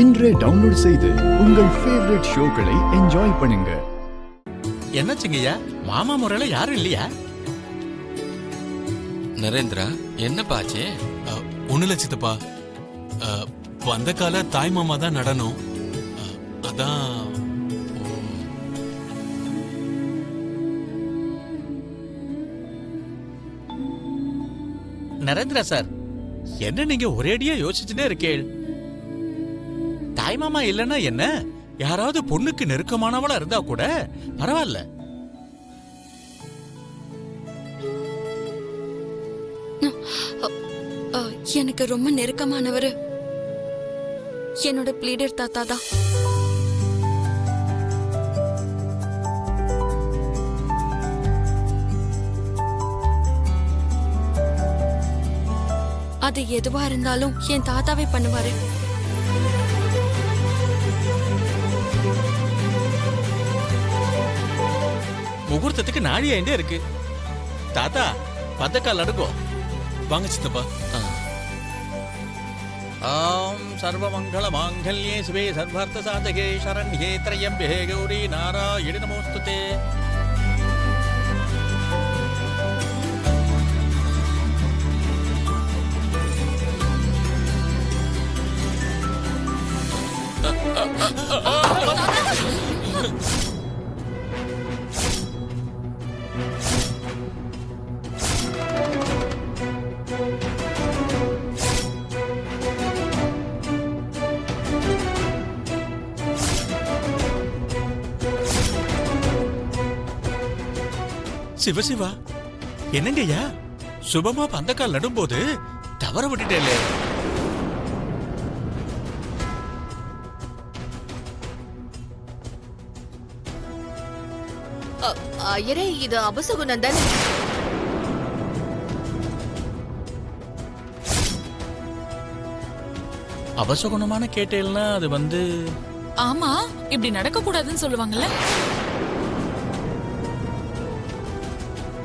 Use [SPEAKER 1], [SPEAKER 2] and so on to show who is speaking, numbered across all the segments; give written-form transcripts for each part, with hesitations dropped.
[SPEAKER 1] இன்றே டவுன்லோட் செய்து உங்கள் ஃபேவரட் ஷோக்களை என்ஜாய் பண்ணுங்க.
[SPEAKER 2] என்னச்சுங்கய்யா, மாமா முறையில யாரும் இல்லையா?
[SPEAKER 3] நரேந்திரா, என்னப்பா ஆச்சு?
[SPEAKER 4] ஒண்ணுல சித்தப்பா, வந்த கால தாய் மாமா தான் நடனம். அதான்.
[SPEAKER 2] நரேந்திரா சார், என்ன நீங்க ஒரேடியா யோசிச்சுட்டே இருக்கேள்? தாய்மாமா இல்லைன்னா என்ன, யாராவது பொண்ணுக்கு நெருக்கமானவளா இருந்தா கூட பரவாயில்ல.
[SPEAKER 5] எனக்கு ரொம்ப நெருக்கமானவர் என்னோட ப்ளீடர் தாத்தா தான். அது எதுவா இருந்தாலும் என் தாத்தாவே பண்ணுவாரு.
[SPEAKER 2] முகூர்த்தத்துக்கு நாழி ஆயிண்டே இருக்கு. தாத்தா, பந்தக்கால் நடுங்கோ.
[SPEAKER 4] வாங்க சித்தப்பா.
[SPEAKER 2] ஆம் சர்வ மங்கள மாங்கல்யே சிவே சர்வார்த்த சாதகே சரண்யே த்ரயம்பே கௌரி நாராயணி நமோஸ்துதே. சிவசிவா, என்னங்கய்யா சுபமா பந்தக்கால் நடும்போது தவற விட்டுட்டேன்.
[SPEAKER 6] ஐயரே, இது அபசகுணம் தானே?
[SPEAKER 2] அபசகுணமான கேட்டேன்னா அது வந்து...
[SPEAKER 7] ஆமா, இப்படி நடக்க கூடாதுன்னு சொல்லுவாங்கல்ல.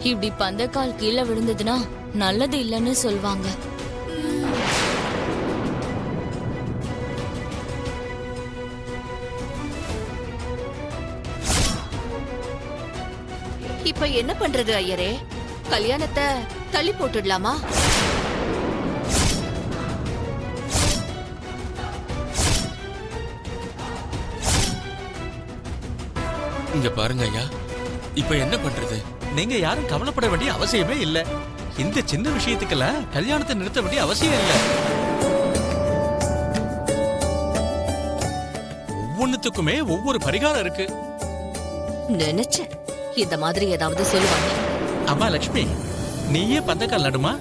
[SPEAKER 6] இப்படி பந்தக்கால் கீழே விழுந்ததுன்னா நல்லது இல்லைன்னு சொல்வாங்க. இப்ப என்ன பண்றது ஐயரே? கல்யாணத்தை தள்ளி போட்டுடலாமா?
[SPEAKER 3] இங்க பாருங்க ஐயா, இப்ப என்ன பண்றது?
[SPEAKER 2] நீங்க யாரும் கவலைப்பட வேண்டிய அவசியமே இல்ல. இந்த சின்ன விஷயத்துக்கெல்லாம் கல்யாணத்தை நிறுத்த வேண்டிய அவசியம் இல்ல. ஒவ்வொன்னுத்துக்குமே ஒவ்வொரு பரிகாரம் இருக்கு.
[SPEAKER 6] நினைச்சேன் இந்த மாதிரி ஏதாவது சொல்லுவாங்க.
[SPEAKER 2] அம்மா லட்சுமி, நீயே பந்தக்கால் நடுமா.